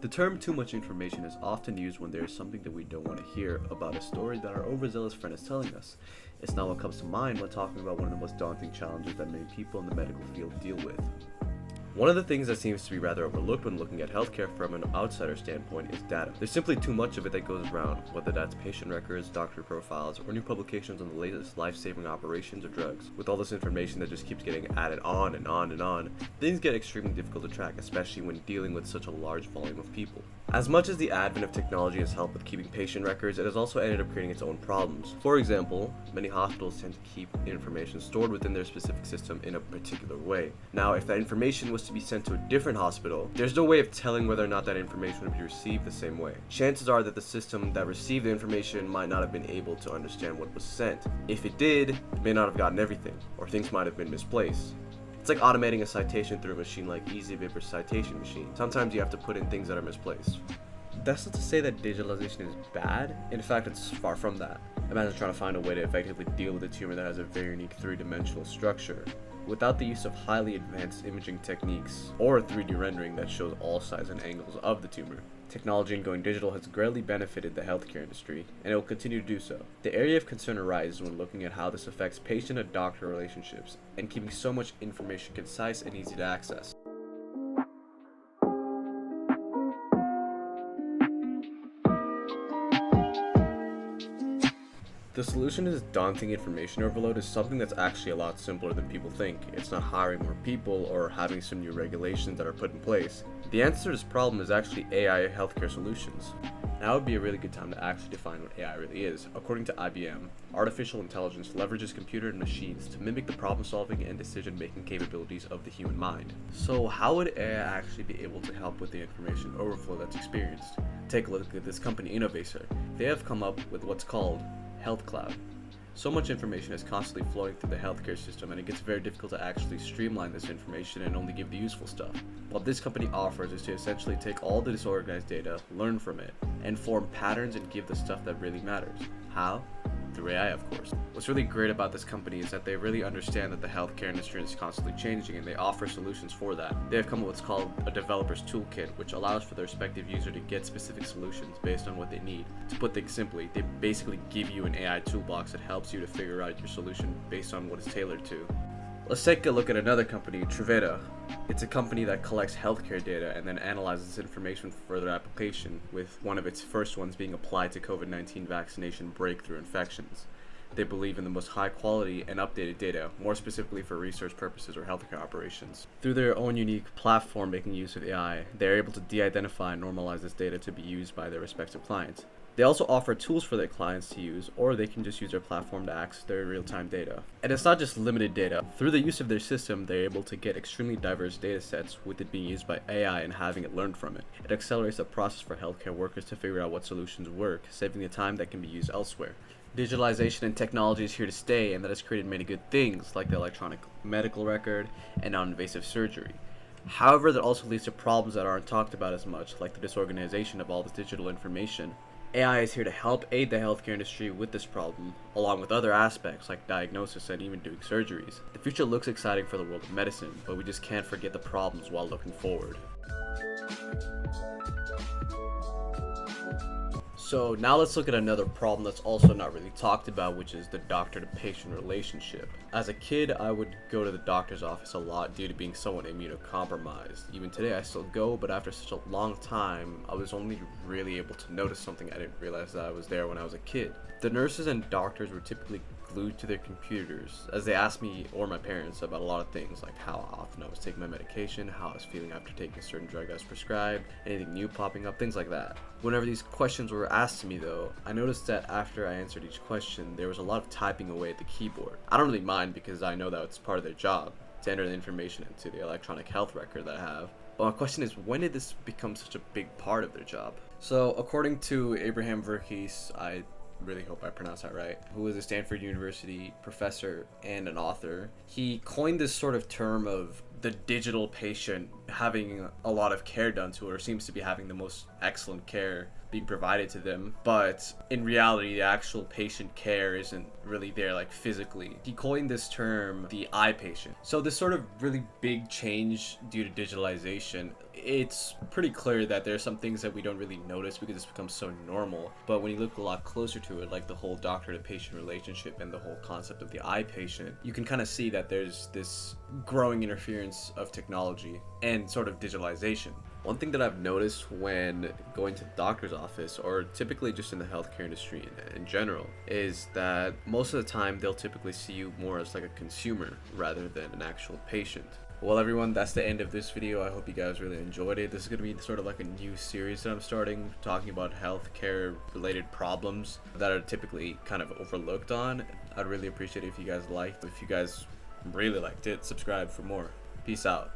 The term too much information is often used when there is something that we don't want to hear about a story that our overzealous friend is telling us. It's not what comes to mind when talking about one of the most daunting challenges that many people in the medical field deal with. One of the things that seems to be rather overlooked when looking at healthcare from an outsider standpoint is data. There's simply too much of it that goes around, whether that's patient records, doctor profiles, or new publications on the latest life-saving operations or drugs. With all this information that just keeps getting added on and on and on, things get extremely difficult to track, especially when dealing with such a large volume of people. As much as the advent of technology has helped with keeping patient records, it has also ended up creating its own problems. For example, many hospitals tend to keep information stored within their specific system in a particular way. Now, if that information was to be sent to a different hospital, there's no way of telling whether or not that information would be received the same way. Chances are that the system that received the information might not have been able to understand what was sent. If it did, it may not have gotten everything, or things might have been misplaced. It's like automating a citation through a machine like EasyVip or Citation Machine. Sometimes you have to put in things that are misplaced. That's not to say that digitalization is bad. In fact, it's far from that. Imagine trying to find a way to effectively deal with a tumor that has a very unique three-dimensional structure without the use of highly advanced imaging techniques or 3D rendering that shows all sides and angles of the tumor. Technology and going digital has greatly benefited the healthcare industry, and it will continue to do so. The area of concern arises when looking at how this affects patient and doctor relationships and keeping so much information concise and easy to access. The solution to this daunting information overload is something that's actually a lot simpler than people think. It's not hiring more people or having some new regulations that are put in place. The answer to this problem is actually AI healthcare solutions. Now would be a really good time to actually define what AI really is. According to IBM, artificial intelligence leverages computer and machines to mimic the problem-solving and decision-making capabilities of the human mind. So how would AI actually be able to help with the information overflow that's experienced? Take a look at this company Innovator. They have come up with what's called Health Cloud. So much information is constantly flowing through the healthcare system, and it gets very difficult to actually streamline this information and only give the useful stuff. What this company offers is to essentially take all the disorganized data, learn from it, and form patterns and give the stuff that really matters. How? Through AI, of course. What's really great about this company is that they really understand that the healthcare industry is constantly changing, and they offer solutions for that. They have come up with what's called a developer's toolkit, which allows for the respective user to get specific solutions based on what they need. To put things simply, they basically give you an AI toolbox that helps you to figure out your solution based on what it's tailored to. Let's take a look at another company, Truveta. It's a company that collects healthcare data and then analyzes this information for further application, with one of its first ones being applied to COVID-19 vaccination breakthrough infections. They believe in the most high quality and updated data, more specifically for research purposes or healthcare operations. Through their own unique platform making use of AI, they're able to de-identify and normalize this data to be used by their respective clients. They also offer tools for their clients to use, or they can just use their platform to access their real-time data. And it's not just limited data. Through the use of their system, they're able to get extremely diverse data sets with it being used by AI and having it learn from it. It accelerates the process for healthcare workers to figure out what solutions work, saving the time that can be used elsewhere. Digitalization and technology is here to stay, and that has created many good things like the electronic medical record and non-invasive surgery. However, that also leads to problems that aren't talked about as much, like the disorganization of all this digital information. AI is here to help aid the healthcare industry with this problem, along with other aspects like diagnosis and even doing surgeries. The future looks exciting for the world of medicine, but we just can't forget the problems while looking forward. So now let's look at another problem that's also not really talked about, which is the doctor to patient relationship. As a kid, I would go to the doctor's office a lot due to being somewhat immunocompromised. Even today I still go, but after such a long time, I was only really able to notice something I didn't realize that I was there when I was a kid. The nurses and doctors were typically glued to their computers as they asked me or my parents about a lot of things, like how often I was taking my medication, how I was feeling after taking a certain drug I was prescribed, anything new popping up, things like that. Whenever these questions were asked to me though, I noticed that after I answered each question, there was a lot of typing away at the keyboard. I don't really mind because I know that it's part of their job to enter the information into the electronic health record that I have. But my question is, when did this become such a big part of their job? So according to Abraham Verghese, I really hope I pronounced that right, who is a Stanford University professor and an author, he coined this sort of term of the digital patient having a lot of care done to it, or seems to be having the most excellent care being provided to them, but in reality the actual patient care isn't really there, like physically. He coined this term the eye patient. So this sort of really big change due to digitalization, it's pretty clear that there are some things that we don't really notice because it's become so normal, but when you look a lot closer to it, like the whole doctor to patient relationship and the whole concept of the eye patient, you can kind of see that there's this growing interference of technology and sort of digitalization. One thing that I've noticed when going to the doctor's office, or typically just in the healthcare industry in general, is that most of the time they'll typically see you more as like a consumer rather than an actual patient. Well everyone, that's the end of this video. I hope you guys really enjoyed it. This is going to be sort of like a new series that I'm starting, talking about healthcare related problems that are typically kind of overlooked on. I'd really appreciate it if you guys liked. If you guys really liked it, subscribe for more. Peace out.